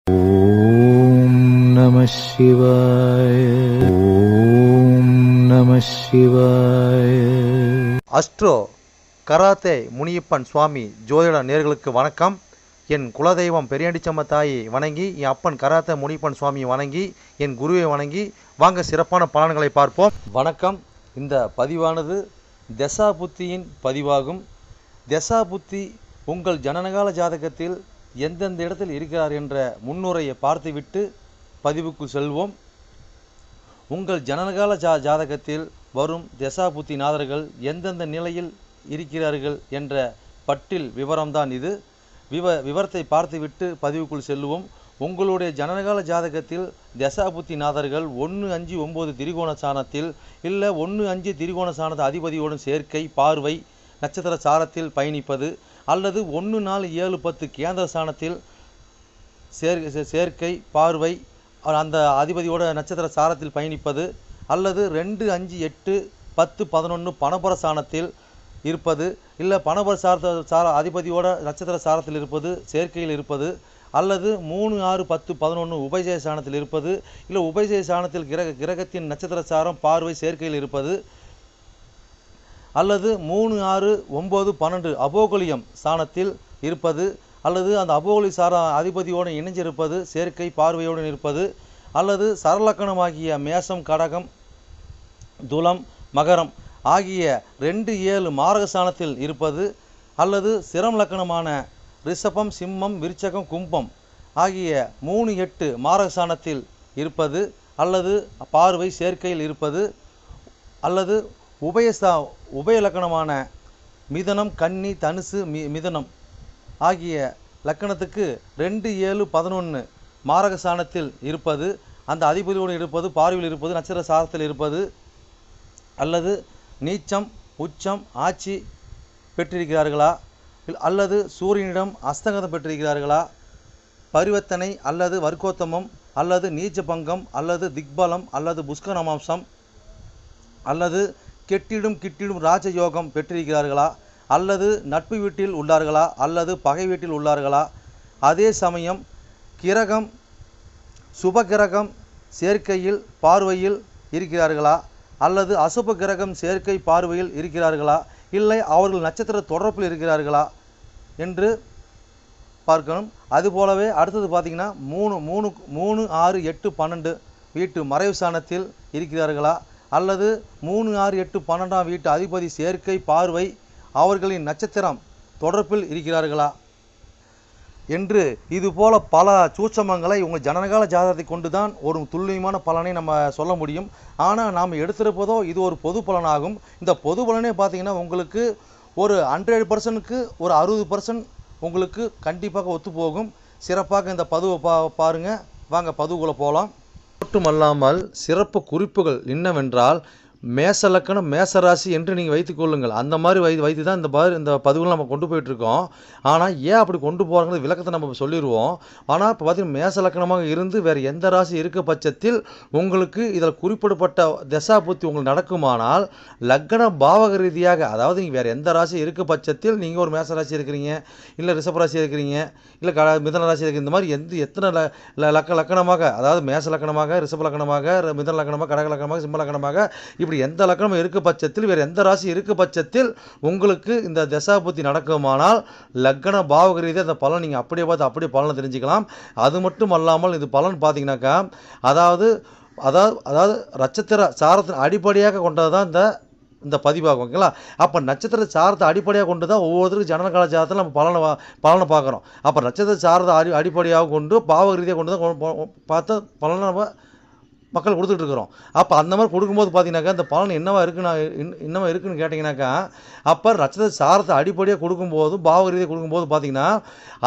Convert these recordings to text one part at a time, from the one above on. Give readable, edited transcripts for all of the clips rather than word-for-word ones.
ஓம் நம சிவாய. ஓம் நம சிவாய. அஸ்ட்ரோ கராத்தே முனியப்பன் சுவாமி ஜோதிட நேயர்களுக்கு வணக்கம். என் குலதெய்வம் பெரியாண்டிச்சம்ம தாயை வணங்கி, என் அப்பன் கராத்தே முனியப்பன் சுவாமியை வணங்கி, என் குருவை வணங்கி வாங்க சிறப்பான பலன்களை பார்ப்போம். வணக்கம். இந்த பதிவானது தசா புத்தியின் பதிவாகும். தசா புத்தி உங்கள் ஜனனகால ஜாதகத்தில் எந்தெந்த இடத்தில் இருக்கிறார் என்ற முன்னுரையை பார்த்துவிட்டு பதிவுக்கு செல்வோம். உங்கள் ஜனனகால ஜாதகத்தில் வரும் தசா புத்தி நாதர்கள் எந்தெந்த நிலையில் இருக்கிறார்கள் என்ற பட்டியல் விவரம்தான் இது. விவரத்தை பார்த்துவிட்டு பதிவுக்குள் செல்வோம். உங்களுடைய ஜனனகால ஜாதகத்தில் தசா புத்தி நாதர்கள் 1-5-9 திரிகோண சாணத்தில் இல்லை 1-5 திரிகோண சாணத அதிபதியோடும் சேர்க்கை, பார்வை, நட்சத்திர சாரத்தில் பயணிப்பது, அல்லது 1-4-7-10 கேந்திர சாணத்தில் சேர்க்கை, பார்வை, அந்த அதிபதியோட நட்சத்திர சாரத்தில் பயணிப்பது, அல்லது 2-5-8-10-11 பணபர சாணத்தில் இருப்பது, இல்லை பணபர அதிபதியோட நட்சத்திர சாரத்தில் இருப்பது, சேர்க்கையில் இருப்பது, அல்லது 3-6-10-11 உபஜய சாணத்தில் இருப்பது, இல்லை உபஜய சாணத்தில் கிரகத்தின் நட்சத்திர சாரம், பார்வை, சேர்க்கையில் இருப்பது, அல்லது 3-6-9-12 அபோகலியம் சாணத்தில் இருப்பது, அல்லது அந்த அபோகலி சார அதிபதியோடு இணைஞ்சிருப்பது, சேர்க்கை, பார்வையோடு இருப்பது, அல்லது சரலக்கணமாகிய மேசம், கடகம், துலம், மகரம் ஆகிய 2-7 மாரக சாணத்தில் இருப்பது, அல்லது சிரம் லக்கணமான ரிஷபம், சிம்மம், விருச்சகம், கும்பம் ஆகிய 3-8 மாரக சாணத்தில் இருப்பது, அல்லது பார்வை, சேர்க்கையில் இருப்பது, அல்லது உபய லக்கணமான மிதனம், கன்னி, தனுசு, மிதனம் ஆகிய லக்கணத்துக்கு 2-7-11 மாரக சாணத்தில் இருப்பது, அந்த அதிபதியோடு இருப்பது, பார்வையில் இருப்பது, நட்சத்திர சாரத்தில் இருப்பது, அல்லது நீச்சம், உச்சம், ஆட்சி பெற்றிருக்கிறார்களா, அல்லது சூரியனிடம் அஸ்தங்கதம் பெற்றிருக்கிறார்களா, பரிவர்த்தனை அல்லது வர்க்கோத்தமம், அல்லது நீச்ச பங்கம், அல்லது திக்பலம், அல்லது புஷ்கரமாம்சம், அல்லது கெட்டிடும் ராஜயோகம் பெற்றிருக்கிறார்களா, அல்லது நட்பு வீட்டில் உள்ளார்களா, அல்லது பகை வீட்டில் உள்ளார்களா, அதே சமயம் கிரகம் சுப கிரகம் சேர்க்கையில் பார்வையில் இருக்கிறார்களா, அல்லது அசுப கிரகம் சேர்க்கை பார்வையில் இருக்கிறார்களா, இல்லை அவர்கள் நட்சத்திர தொடர்பில் இருக்கிறார்களா என்று பார்க்கணும். அதுபோலவே அடுத்தது பார்த்திங்கன்னா 3-6-8-12 வீட்டு மறைவு சாணத்தில் இருக்கிறார்களா, அல்லது 3-6-8-12 வீட்டு அதிபதி சேர்க்கை, பார்வை அவர்களின் நட்சத்திரம் தொடர்பில் இருக்கிறார்களா என்று இதுபோல பல சூட்சமங்களை உங்கள் ஜனனகால ஜாதகத்தை கொண்டு தான் ஒரு துல்லியமான பலனை நம்ம சொல்ல முடியும். ஆனால் நாம் எடுத்திருப்பதோ இது ஒரு பொது பலனாகும். இந்த பொது பலனே பார்த்திங்கன்னா உங்களுக்கு ஒரு 100%க்கு ஒரு 60% உங்களுக்கு கண்டிப்பாக ஒத்துப்போகும். சிறப்பாக இந்த பதிவை பாருங்கள். வாங்க பதிவுக்குள்ளே போகலாம். மட்டுமல்லாமல் சிறப்பு குறிப்புகள் என்னவென்றால், மேச லக்கணம், மேசராசி என்று நீங்கள் வைத்துக்கொள்ளுங்கள். அந்த மாதிரி வைத்து தான் இந்த பதிவுகள் நம்ம கொண்டு போயிட்டுருக்கோம். ஆனால் ஏன் அப்படி கொண்டு போகிறாங்க விளக்கத்தை நம்ம சொல்லிடுவோம். ஆனால் இப்போ பார்த்தீங்கன்னா மேச லக்கணமாக இருந்து வேறு எந்த ராசி இருக்க பட்சத்தில் உங்களுக்கு இதில் குறிப்பிடப்பட்ட தசா புத்தி உங்களுக்கு நடக்குமானால், லக்கண பாவக ரீதியாக, அதாவது நீங்கள் வேறு எந்த ராசி இருக்க பட்சத்தில் நீங்கள் ஒரு மேச ராசி இருக்கிறீங்க, இல்லை ரிஷபராசி இருக்கிறீங்க, இல்லை மிதன ராசி இருக்கிற, இந்த மாதிரி எத்தனை லக்கணமாக, அதாவது மேச லக்கணமாக, ரிஷப லக்கணமாக, மிதன லக்கணமாக, கடக லக்கணமாக, சிம்ம லக்கணமாக, இப்படி எந்த லக்கணம் இருக்க பட்சத்தில் வேறு எந்த ராசி இருக்க பட்சத்தில் உங்களுக்கு இந்த தசா புத்தி நடக்குமானால் லக்கண பாவக ரீதியாக அந்த பலன் நீங்கள் அப்படியே பார்த்து அப்படியே பலனை தெரிஞ்சுக்கலாம். அது மட்டும் அல்லாமல் இது பலன் பார்த்தீங்கன்னாக்கா, அதாவது நட்சத்திர சாரத்தின் அடிப்படையாக கொண்டது தான் இந்த பதிவாகும். ஓகேங்களா? அப்போ நட்சத்திர சாரத்தை அடிப்படையாக கொண்டு தான் ஒவ்வொருத்தருக்கும் ஜனனகால ஜாதகத்தில் நம்ம பலனை பார்க்குறோம். அப்போ நட்சத்திர சாரத்தை அடிப்படையாக கொண்டு பாவக ரீதியாக கொண்டு தான் பார்த்து பலனை நம்ம மக்கள் கொடுத்துட்ருக்குறோம். அப்போ அந்த மாதிரி கொடுக்கும்போது பார்த்தீங்கன்னாக்கா இந்த பலன் என்னவா இருக்குன்னு கேட்டிங்கனாக்கா, அப்போ நட்சத்திர சாரத்தை அடிப்படையாக கொடுக்கும்போது பாவக ரீதியாக கொடுக்கும்போது பார்த்தீங்கன்னா,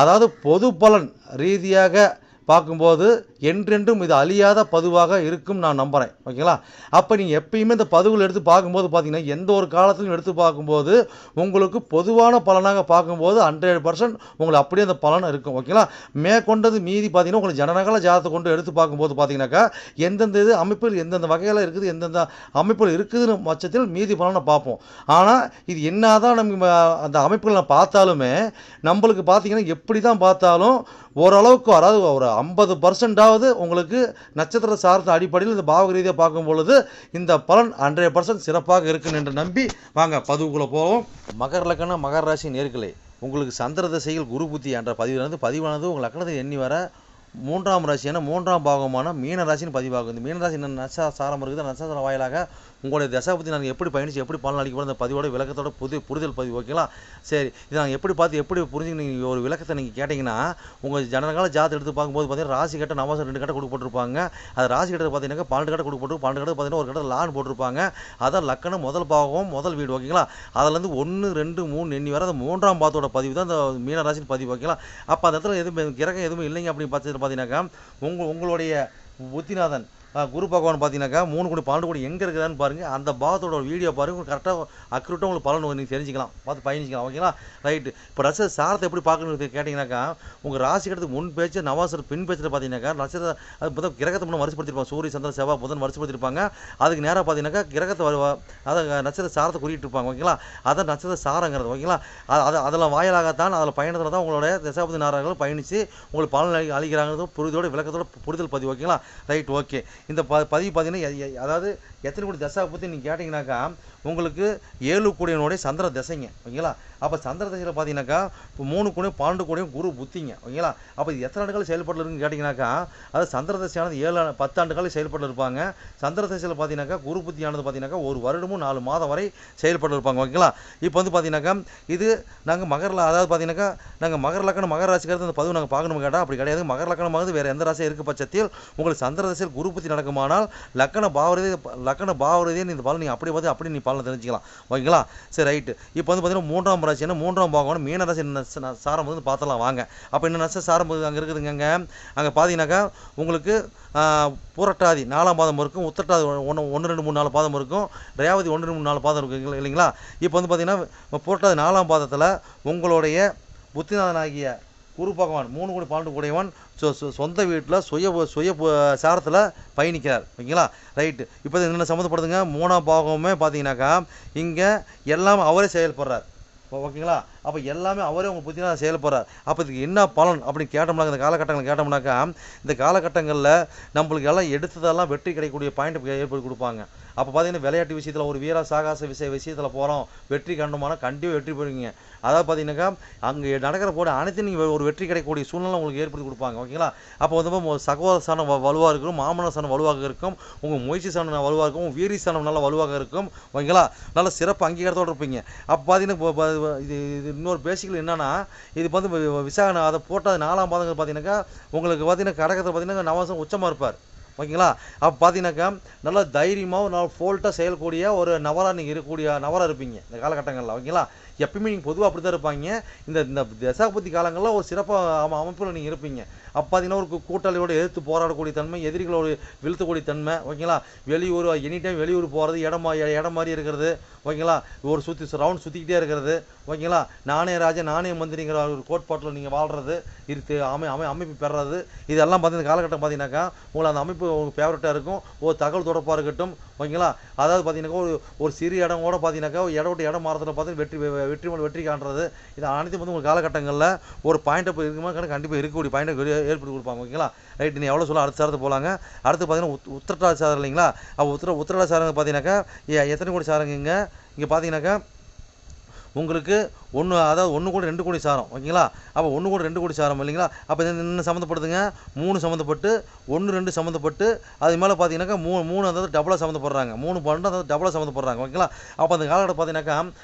அதாவது பொது பலன் ரீதியாக பார்க்கும்போது என்றென்றும் இது அழியாத பதிவாக இருக்கும் நான் நம்புகிறேன். ஓகேங்களா? அப்போ நீங்கள் எப்பயுமே இந்த பதிவுகள் எடுத்து பார்க்கும்போது பார்த்தீங்கன்னா, எந்த ஒரு காலத்திலும் எடுத்து பார்க்கும்போது உங்களுக்கு பொதுவான பலனாக பார்க்கும்போது 100% உங்களுக்கு அப்படியே அந்த பலன் இருக்கும். ஓகேங்களா? மேற்கொண்டது மீதி பார்த்தீங்கன்னா, உங்களுக்கு ஜனனகால ஜாதகத்தை கொண்டு எடுத்து பார்க்கும்போது பார்த்தீங்கன்னாக்கா, எந்தெந்த இது அமைப்பில் எந்தெந்த வகையில் இருக்குது, எந்தெந்த அமைப்பில் இருக்குதுன்னு பட்சத்தில் மீதி பலனை பார்ப்போம். ஆனால் இது என்னதான் நம்ம அந்த அமைப்புகளை பார்த்தாலுமே நம்மளுக்கு பார்த்தீங்கன்னா, எப்படி தான் பார்த்தாலும் ஓரளவுக்கு, அதாவது ஒரு 50% உங்களுக்கு நட்சத்திர சார்ந்த அடிப்படையில் இந்த பாவக ரீதியாக பார்க்கும் பொழுது இந்த பலன் 100% சிறப்பாக இருக்குன்னு என்று நம்பி வாங்க பதிவுக்குள்ளே போவோம். மகர லக்னம் மகர ராசி நேயர்களே, உங்களுக்கு சந்திர திசையில் குரு புத்தி என்ற பதிவானது உங்கள் லக்னத்தை எண்ணி வர 3ஆம் ராசியான 3ஆம் பாகமான மீன ராசின்னு பதிவாகும். இந்த மீன ராசி என்ன நட்சத்திர சாரம் இருக்குது, நட்சத்திர வாயிலாக உங்களுடைய தசாபதி நாங்கள் எப்படி பயணிச்சு எப்படி பலன் அளிக்க போகிறோம் அந்த பதிவோட விளக்கத்தோட புரிதல் பதிவு. ஓகேங்களா? சரி, இது நாங்கள் எப்படி பார்த்து எப்படி புரிஞ்சுங்க நீங்கள் ஒரு விளக்கத்தை நீங்கள் கேட்டிங்கன்னா, உங்கள் ஜனனகால ஜாதத்தை எடுத்து பார்க்கும்போது பார்த்தீங்கன்னா ராசி கட்ட நவாசம் 2 கட்ட கொடுக்கப்பட்டிருப்பாங்க. அது ராசி கட்டத்தை பார்த்தீங்கன்னா 12 கட்ட கொடுக்கப்பட்டு 12 கட்ட பார்த்தீங்கன்னா ஒரு கட்டத்தில் லான் போட்டிருப்பாங்க. அதான் லக்கணம் முதல் பாகம் முதல் வீடு. ஓகேங்களா? அதுலேருந்து 1 2 3 எண்ணி வர அந்த 3ஆம் பாதத்தோட பதிவு தான் இந்த மீன ராசின்னு பதிவு. ஓகேங்களா? அப்போ அந்த இடத்துல எதுவும் கிரகம் எதுவும் இல்லைங்க அப்படின்னு பட்சத்தில் பார்த்தீங்கன்னாக்கா உங்களுடைய புத்திநாதன் குரு பகவான் பார்த்தீங்கன்னாக்கா 3 கோடி 12 கோடி எங்கே இருக்குதான்னு பாருங்கள். அந்த பாவத்தோட வீடியோ பாருங்கள், கரெக்டாக அக்யூரேட்டாக உங்களுக்கு பலன் நீங்கள் தெரிஞ்சுக்கலாம், பார்த்து பயணிச்சிக்கலாம். ஓகேங்களா? ரைட்டு. இப்போ நட்சத்திர சாரத்தை எப்படி பார்க்கணுன்னு கேட்டிங்கனாக்கா, உங்கள் ராசி கட்டத்துக்கு முன் பேச்சு நவாசர் பின் பேச்சில் பார்த்தீங்கன்னாக்கா நட்சத்திர அது புதன் கிரகத்தை முன்னே வரிசைப்படுத்திருப்பாங்க. சூரிய சந்திர செவ்வாய் புதன் வரிசைப்படுத்திருப்பாங்க. அதுக்கு நேராக பார்த்தீங்கன்னாக்கா கிரகத்தை அதை நட்சத்திர சாரத்தை குறியிட்டிருப்பாங்க. ஓகேங்களா? அதான் நட்சத்திர சாரங்கிறது. ஓகேங்களா? அதில் வாயிலாகத்தான் அதில் பயணத்தில் தான் உங்களுடைய தசாபதி நாரகங்கள் பயணித்து உங்களுக்கு பலன் அளிக்கிறாங்கிறது புரிதோட விளக்கத்தோட புரிதல் பதிவு. ஓகேங்களா? ரைட். ஓகே. இந்த பதிவு பார்த்தீங்கன்னா, அதாவது எத்தனை கோடி தசா பற்றி நீங்கள் கேட்டிங்கனாக்கா உங்களுக்கு 7 கோடியினுடைய சந்திர தசைங்க. ஓகேங்களா? அப்போ சந்திர தசையில் பார்த்தீங்கன்னாக்கா இப்போ 3 கோடியும் 12 கோடியும் குரு புத்திங்க. ஓகேங்களா? அப்போ இது எத்தனை ஆண்டுகள் செயல்பட்டு இருக்குன்னு கேட்டிங்கனாக்கா, அது சந்திர தசையானது 10 ஆண்டுகள் செயல்பட்டு இருப்பாங்க. சந்திர தசையில் பார்த்தீங்கன்னாக்கா குரு புத்தியானது பார்த்தீங்கன்னாக்கா 1 வருடமும் 4 மாதம் வரை செயல்பட்டு இருப்பாங்க. ஓகேங்களா? இப்போ வந்து பார்த்தீங்கன்னாக்கா இது நாங்கள் அதாவது பார்த்தீங்கன்னாக்கா நாங்கள் மகர லக்னம் மகர ராசிக்கிறது அந்த பதிவு நாங்கள் பார்க்கணும் கேட்டால் அப்படி கிடையாது. மகர லக்னமாவது வேறு எந்த ராசியாக இருக்க பட்சத்தில் உங்களுக்கு சந்திர தசையில் குரு புத்தி நடக்குமானால் லக்கண பாவரதியை இந்த பலன் நீங்கள் அப்படி பார்த்து அப்படி நீ பலனை தெரிஞ்சுக்கலாம். ஓகேங்களா? சரி, ரைட்டு. இப்போ வந்து பார்த்தீங்கன்னா 3ஆம் ராசி என்ன 3ஆம் பாகம் மீன ராசி சாரம் வந்து பார்த்தலாம் வாங்க. அப்போ என்ன நட்ச சாரம் அங்கே இருக்குதுங்க. அங்கே பார்த்தீங்கன்னாக்கா உங்களுக்கு புரட்டாதி 4ஆம் பாதம் இருக்கும், உத்திரட்டாதி 1 2 3 4 பாதம் இருக்கும், ரேவதி 1 2 3 4 பாதம் இருக்கும் இல்லைங்களா? இப்போ வந்து பார்த்தீங்கன்னா புரட்டாதி 4ஆம் பாதத்தில் உங்களுடைய புத்திநாதனாகிய குரு பகவான் 3 கோடி 12 கோடியவன் சொந்த வீட்டில் சுய சாரத்தில் பயணிக்கிறார். ஓகேங்களா? ரைட்டு. இப்போ என்ன சம்மந்தப்படுதுங்க 3ஆம் பாகமே பார்த்தீங்கன்னாக்கா இங்கே எல்லாம் அவரே செயல்படுறார். ஓகேங்களா? அப்போ எல்லாமே அவரே உங்கள் புத்தினா செயல்படுறார். அப்போ இதுக்கு என்ன பலன் அப்படின்னு கேட்டோம்னாக்க இந்த காலகட்டங்கள் கேட்டோம்னாக்கா இந்த காலகட்டங்களில் நம்மளுக்கு எல்லாம் எடுத்ததெல்லாம் வெற்றி கிடைக்கக்கூடிய பாயிண்ட் ஏற்படுத்தி கொடுப்பாங்க. அப்போ பார்த்தீங்கன்னா விளையாட்டு விஷயத்தில் ஒரு வீர சாகச விஷயத்தில் போகிறோம், வெற்றி கண்டோம்னா கண்டிப்பாக வெற்றி பெறுவீங்க. அதாவது பார்த்தீங்கன்னாக்கா அங்கே நடக்கிற போட அனைத்தும் நீங்கள் ஒரு வெற்றி கிடைக்கக்கூடிய சூழ்நிலை உங்களுக்கு ஏற்படுத்தி கொடுப்பாங்க. ஓகேங்களா? அப்போ வந்து சகோதர ஸ்தானம் வலுவாக இருக்கும், மாமன ஸ்தானம் வலுவாக இருக்கும், உங்கள் முயற்சி ஸ்தானம் வலுவாக இருக்கும், உங்கள் வீரி ஸ்தானம் நல்லா வலுவாக இருக்கும். ஓகேங்களா? நல்ல சிறப்பு அங்கீகாரத்தோடு இருப்பீங்க. அப்போ பார்த்தீங்கன்னா இது இன்னொரு பேசிக்கல் என்னன்னா, இது வந்து விசாகனை அதை போட்டால் 4ஆம் பாதங்கள் பார்த்தீங்கன்னாக்கா உங்களுக்கு பார்த்தீங்கன்னா கடகத்தில் பார்த்தீங்கன்னா நவாசம் உச்சமாக இருப்பார். ஓகேங்களா? அப்போ பார்த்தீங்கன்னாக்கா நல்லா தைரியமாக நல்லா ஃபோல்ட்டாக செயல்கூடிய ஒரு நவராக நீங்கள் இருக்கக்கூடிய நவராக இருப்பீங்க இந்த காலகட்டங்களில். ஓகேங்களா? எப்பயுமே நீங்கள் பொதுவாக அப்படி தான் இருப்பாங்க. இந்த தசாபதி காலங்களில் ஒரு சிறப்பாக அமைப்பில் நீங்கள் இருப்பீங்க. அப்போ பார்த்தீங்கன்னா ஒரு கூட்டாளியோடு எதிர்த்து போராடக்கூடிய தன்மை, எதிரிகளோடு வீழ்த்தக்கூடிய தன்மை. ஓகேங்களா? வெளியூர் எனி டைம் வெளியூர் போகிறது, இடம் மாதிரி இருக்கிறது. ஓகேங்களா? ஒரு ரவுண்ட் சுற்றிக்கிட்டே இருக்கிறது. ஓகேங்களா? நானே ராஜா நானே மந்திரிங்கிற ஒரு கோட்பாட்டில் நீங்கள் வாழ்கிறது, அமைப்பு பெறது, இதெல்லாம் பார்த்தீங்கன்னா காலகட்டம் பார்த்தீங்கன்னாக்கா உங்களை அந்த அமைப்பு உங்களுக்கு ஃபேவரட்டாக இருக்கும். ஒரு தகவல் தொடர்பாக இருக்கட்டும். ஓகேங்களா? அதாவது பார்த்தீங்கன்னாக்கா ஒரு சிறு இடம் கூட பார்த்தீங்கன்னாக்கா இடம் விட்டு இடம் மாறத்தில் பார்த்தீங்கன்னா வெற்றி காண்றது, இது அனைத்தும் வந்து உங்களுக்கு காலகட்டங்களில் ஒரு பாயிண்ட் அப் இருக்குமா கண்டிப்பாக இருக்கக்கூடிய பாயிண்ட் ஏற்படுத்தி கொடுப்பாங்க. ஓகேங்களா? ரைட்டு. நீ எவ்வளோ சொல்ல அடுத்த சாரத்தை போகலாங்க. அடுத்து பார்த்தீங்கன்னா உத்திரட்டாதி சாரம் இல்லைங்களா? அப்போ உத்திரட்டாதி சாரங்க பார்த்தீங்கன்னாக்கா எத்தனை கோடி சாரங்க இங்கே பார்த்தீங்கன்னாக்கா உங்களுக்கு அதாவது 1 கோடி 2 கோடி சாரம். ஓகேங்களா? அப்போ 1 கோடி 2 கோடி சாரம் இல்லைங்களா? அப்போ என்ன சம்மந்தப்படுதுங்க 3 சம்மந்தப்பட்டு 1 2 சம்மந்தப்பட்டு அது மேலே பார்த்தீங்கன்னாக்கா 3 அதாவது டபுளாக சம்மந்தப்படுறாங்க, 3 12 அதாவது டபுளாக சம்மந்தப்படுறாங்க. ஓகேங்களா? அப்போ அந்த காலகட்டம் பார்த்தீங்கன்னாக்கா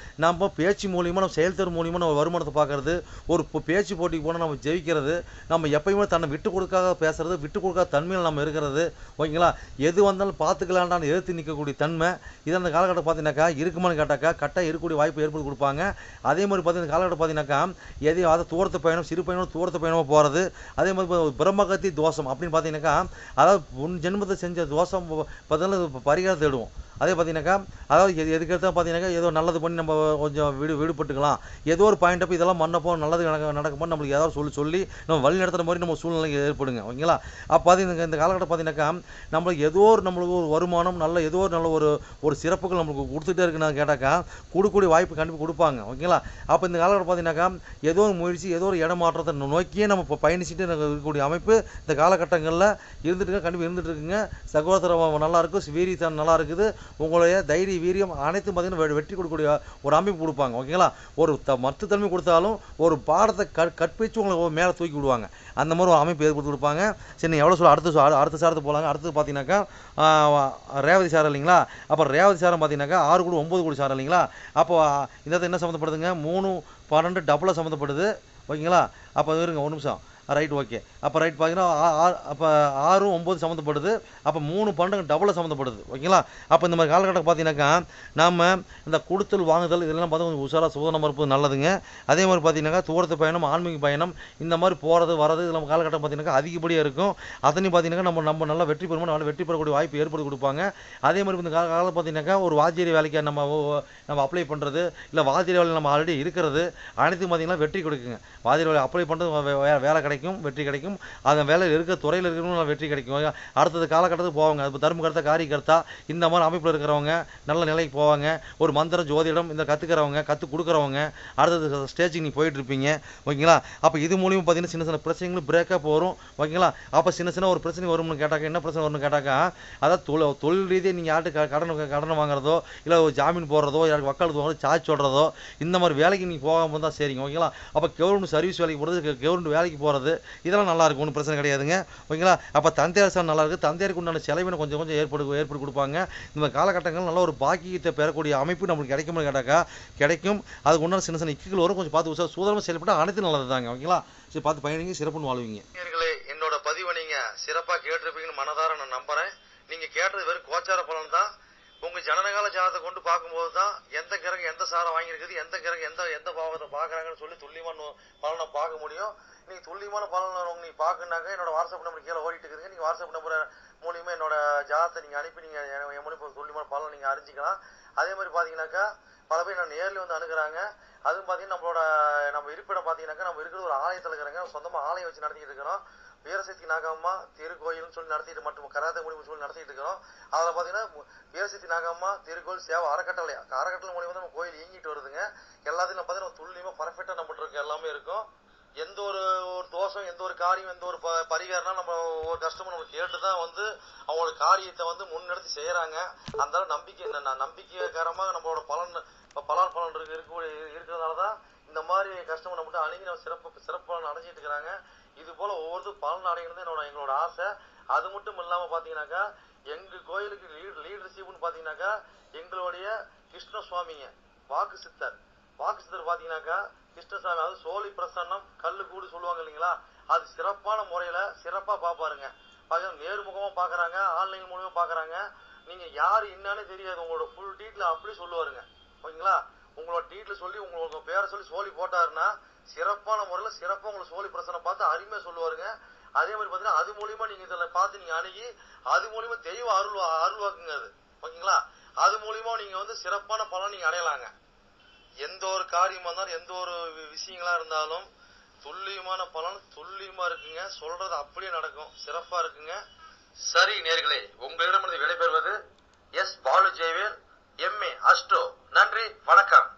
நம்ம பேச்சு மூலியமாக நம்ம செயல்திறன் மூலியமாக நம்ம வருமானத்தை பார்க்கறது, ஒரு பேச்சு போட்டிக்கு போனால் நம்ம ஜெயிக்கிறது, நம்ம எப்பயுமே தன்னை விட்டு கொடுக்காத பேசுறது, விட்டு கொடுக்காத தன்மையில் நம்ம இருக்கிறது. ஓகேங்களா? எது வந்தாலும் பார்த்துக்கலான்டான்னு எதிர்த்து நிற்கக்கூடிய தன்மை இது அந்த காலகட்டம் பார்த்தீங்கன்னாக்கா இருக்குமான்னு கேட்டாக்கா கட்டாக இருக்கக்கூடிய வாய்ப்பு ஏற்படுத்தி கொடுப்பாங்க. அதே மாதிரி மாதிரி பார்த்தீங்கன்னா காலகட்டம் பார்த்தீங்கன்னாக்கா எதையும் அதை தூரத்து பயணம் சிறு பயணம் தூரத்து பயணமாக போகிறது. அதே மாதிரி பிரம்மகத்தி தோஷம் அப்படின்னு பார்த்தீங்கன்னாக்கா அதாவது முன் ஜென்மத்தை செஞ்ச தோஷம் பார்த்தீங்கன்னா பரிகாரம் தேடுவோம். அதே பார்த்தீங்கன்னாக்கா அதாவது எதுக்கெடுத்தா பார்த்தீங்கன்னாக்கா ஏதோ நல்லது பண்ணி நம்ம கொஞ்சம் விடுபட்டுக்கலாம். ஏதோ ஒரு பாயிண்ட் அப்போ இதெல்லாம் மன்னப்போ நல்லது நடக்கும்போது நம்மளுக்கு ஏதாவது சொல்லி நம்ம வழி நடத்துகிற மாதிரி நம்ம சூழ்நிலை ஏற்படுங்க. ஓகேங்களா? அப்போ பார்த்தீங்கன்னா இந்த காலகட்டம் பார்த்தீங்கன்னாக்கா நம்மளுக்கு நம்மளுக்கு ஒரு வருமானம் ஏதோ ஒரு நல்ல ஒரு சிறப்புகள் நம்மளுக்கு கொடுத்துட்டே இருக்குன்னு கேட்டாக்கா கொடுக்கக்கூடிய வாய்ப்பு கண்டிப்பாக கொடுப்பாங்க. ஓகேங்களா? அப்போ இந்த காலகட்டம் பார்த்தீங்கன்னாக்கா ஏதோ ஒரு முயற்சி ஏதோ ஒரு இடமாற்றத்தை நோக்கியே நம்ம இப்போ பயணிச்சுட்டு இருக்கக்கூடிய அமைப்பு இந்த காலகட்டங்களில் கண்டிப்பாக இருந்துட்டு இருக்குங்க. சகோதரம் நல்லா இருக்கும், வீரியத்தனம் நல்லா இருக்குது, உங்களுடைய தைரிய வீரியம் அனைத்தும் பார்த்தீங்கன்னா வெற்றி கொடுக்கக்கூடிய ஒரு அமைப்பு கொடுப்பாங்க. ஓகேங்களா? ஒரு மருத்துவத்தன்மை கொடுத்தாலும் ஒரு பாடத்தை கற்பிச்சு உங்களை மேலே தூக்கி விடுவாங்க. அந்த மாதிரி ஒரு அமைப்பு ஏற்படுத்தி கொடுப்பாங்க. சரி, எவ்வளோ சொல்ல அடுத்த சாரத்து போகலாங்க. அடுத்தது பார்த்தீங்கன்னாக்கா ரேவதி சாரம் இல்லைங்களா? அப்போ ரேவதி சாரம் பார்த்தீங்கன்னாக்கா 6 கூட 9 கூட சாரம் இல்லைங்களா? அப்போ இந்த என்ன சம்மந்தப்படுதுங்க? 3, 12 டபுளாக சம்மந்தப்படுது. ஓகேங்களா? அப்போ இருங்க ஒரு நிமிஷம். Right, okay. அப்போ ரைட் பார்த்தீங்கன்னா அப்போ 6, 9 சம்மந்தப்படுது. அப்போ 3, 12 டபுளாக சம்மந்தப்படுது. ஓகேங்களா? அப்போ இந்த மாதிரி காலகட்டம் பார்த்தீங்கன்னாக்கா நம்ம இந்த கொடுத்தல் வாங்குதல் இதெல்லாம் பார்த்து கொஞ்சம் உஷாராக சுதந்திரமாக இருப்பது நல்லதுங்க. அதே மாதிரி பார்த்தீங்கன்னாக்கா தூரத்து பயணம், ஆன்மீக பயணம், இந்த மாதிரி போகிறது வரது இதெல்லாம் காலகட்டம் பார்த்தீங்கன்னாக்கா அதிகப்படியாக இருக்கும். அதனையும் பார்த்தீங்கன்னா நம்ம நல்லா வெற்றி பெறுவோம், நல்லா வெற்றி பெறக்கூடிய வாய்ப்பு ஏற்படுத்தி கொடுப்பாங்க. அதே மாதிரி இந்த காலத்தில் பார்த்தீங்கன்னாக்கா ஒரு வாத்தியார் வேலைக்கு நம்ம அப்ளை பண்ணுறது இல்லை வாத்தியார் வேலை நம்ம ஆல்ரெடி இருக்கிறது அனைத்தும் பார்த்தீங்கன்னா வெற்றி கொடுக்குங்க. வாத்தியார் வேலை அப்ளை பண்ணுறது வேலை கிடைக்கும், வெற்றி கிடைக்கும். அந்த வேலையில் இருக்கிற துறையில் இருக்கிறவங்க வெற்றி கிடைக்கும். அடுத்தது காலகட்டத்துக்கு போவாங்க. அது தர்மகர்த்தா காரியகர்த்தா இந்த மாதிரி அமைப்பில் இருக்கிறவங்க நல்ல நிலைக்கு போவாங்க. ஒரு மந்திரம் ஜோதிடம் இந்த கற்றுக்கிறவங்க கற்றுக் கொடுக்குறவங்க அடுத்தது ஸ்டேஜுக்கு நீங்கள் போயிட்டு இருப்பீங்க. ஓகேங்களா? அப்போ இது மூலியமாக பார்த்தீங்கன்னா சின்ன சின்ன பிரச்சனைகளும் பிரேக்கப் வரும். ஓகேங்களா? அப்போ சின்ன ஒரு பிரச்சனை வரும்னு கேட்டாக்கா என்ன பிரச்சனை வரும்னு கேட்டாக்கா அதாவது தொழில் ரீதியாக நீங்கள் யார்கிட்ட கடன் வாங்குறதோ இல்லை ஒரு ஜாமீன் போடுறதோ யாருக்கு வக்காலத்து வாங்குறதோ சார்ஜ் சொல்கிறதோ இந்த மாதிரி வேலைக்கு நீங்கள் போகாமல் தான் சரிங்க. ஓகேங்களா? அப்போ கவர்மெண்ட் சர்வீஸ் வேலைக்கு போகிறது கவர்மெண்ட் வேலைக்கு போகிறது இதெல்லாம் நல்லா இருக்கும், ஒன்றும் பிரச்சனை கிடையாதுங்க. ஓகேங்களா? அப்போ தந்தையார் சார் நல்லா இருக்குது, தந்தையாருக்கு உண்டான செலவினை கொஞ்சம் ஏற்படுத்தி கொடுப்பாங்க. இந்த காலகட்டங்கள் நல்ல ஒரு பாக்கியத்தை பெறக்கூடிய அமைப்பு நம்மளுக்கு கிடைக்கும்னு கேட்டாக்கா கிடைக்கும். அதுக்கு உண்டான சின்ன இக்குகள் வரும், கொஞ்சம் பார்த்து சூதனமாக செயல்பட்டால் அனைத்து நல்லது தாங்க. ஓகேங்களா? சரி, பார்த்து பயணிங்க, சிறப்புன்னு வாழ்வீங்க. என்னோட பதிவை நீங்கள் சிறப்பாக கேட்டிருப்பீங்கன்னு மனதார நான் நம்புகிறேன். நீங்கள் கேட்டது வெறும் கோச்சார பலன் தான். உங்க ஜனனகால ஜாதகத்தை கொண்டு பார்க்கும்போது தான் எந்த கிரகம் எந்த சாரம் வாங்கியிருக்குது, எந்த கிரகம் எந்த பாவத்தை பார்க்குறாங்கன்னு சொல்லி துல்லியமான பலனை பார்க்க முடியும். நீங்க துல்லியமான பலன் நீங்க பார்க்கணுனாக்க என்னோட வாட்ஸ்அப் நம்பர் கீழே ஓடிட்டு இருக்குதுங்க. நீங்க வாட்ஸ்அப் நம்பர் மூலியமா என்னோட ஜாதகத்தை நீங்க அனுப்பி நீங்க என் மூலியமா துல்லியமான பலன் நீங்க அறிஞ்சிக்கலாம். அதே மாதிரி பாத்தீங்கன்னாக்கா பல பேர் நான் நேரில் வந்து அணுகுறாங்க. அதுவும் பாத்தீங்கன்னா நம்ம இருப்பிடம் பாத்தீங்கன்னாக்கா நம்ம இருக்கிறது ஒரு ஆலயத்தில் இருக்கிறாங்க. சொந்தமா ஆலயம் வச்சு நடத்திட்டு இருக்கிறோம். வீரசக்தி நாகம்மா திருக்கோயில்னு சொல்லி நடத்திட்டு மட்டும் கராத்தே முடிவு சொல்லி நடத்திட்டு இருக்கிறோம். அதில் பார்த்தீங்கன்னா வீரசக்தி நாகம்மா திருக்கோயில் சேவை அறக்கட்டளை மூலியமா நம்ம கோயில் இயங்கிட்டு வருதுங்க. எல்லாத்தையும் பார்த்தீங்கன்னா துல்லியமாக பர்ஃபெக்டாக நம்மகிட்ட இருக்க எல்லாமே இருக்கும். எந்த ஒரு தோஷம் எந்த ஒரு காரியம் எந்த ஒரு பரிகாரம்னா நம்ம ஒரு கஸ்டமர் நம்ம கேட்டு தான் வந்து அவங்களோட காரியத்தை வந்து முன்னெடுத்து செய்யறாங்க. அந்த நம்பிக்கைகரமாக நம்மளோட பலன் இருக்கிறதுனால தான் இந்த மாதிரி கஸ்டமர் நம்மகிட்ட அணுகி நம்ம சிறப்பு பலன் அடைஞ்சிட்டு இருக்கிறாங்க. இது போல ஒவ்வொருத்தரும் பலன் அடைகிறது எங்களோட ஆசை. அது மட்டும் இல்லாம பாத்தீங்கன்னாக்கா எங்க கோயிலுக்கு லீடர்ஷிப்னு பாத்தீங்கன்னாக்கா எங்களுடைய கிருஷ்ண சுவாமிங்க வாக்கு சித்தர் பாத்தீங்கன்னாக்கா கிருஷ்ணசாமி, அதாவது சோழி பிரசன்னம் கல்லு கூடு சொல்லுவாங்க இல்லைங்களா, அது சிறப்பான முறையில சிறப்பா பாப்பாருங்க. நேர்முகமா பாக்குறாங்க, ஆன்லைன் மூலமா பாக்குறாங்க. நீங்க யாரு என்னன்னு தெரியாது, உங்களோட ஃபுல் டீட்டெயில் அப்படி சொல்லுவாருங்க. ஓகேங்களா? உங்களோட டீட்டெயில் சொல்லி உங்களுக்கு பேரை சொல்லி சோழி போட்டாருன்னா சிறப்பான முறையில சிறப்பா உங்களை சோழி பிரசனை பார்த்து அருமையா சொல்லுவாருங்க. அதே மாதிரி பாத்தீங்கன்னா அது மூலியமா நீங்க இதில் பார்த்து நீங்க அணுகி அது மூலியமா தெய்வ அருள்வாக்குங்க அது. ஓகேங்களா? அது மூலியமா நீங்க வந்து சிறப்பான பலன் நீங்க அடையலாங்க. எந்த ஒரு காரியமா இருந்தாலும் எந்த ஒரு விஷயங்களா இருந்தாலும் துல்லியமான பலன் துல்லியமா இருக்குங்க. சொல்றது அப்படியே நடக்கும், சிறப்பா இருக்குங்க. சரி நேயர்களே, உங்களிடமிருந்து விடைபெறுவது S. Balu Jayavel, MA astro. நன்றி, வணக்கம்.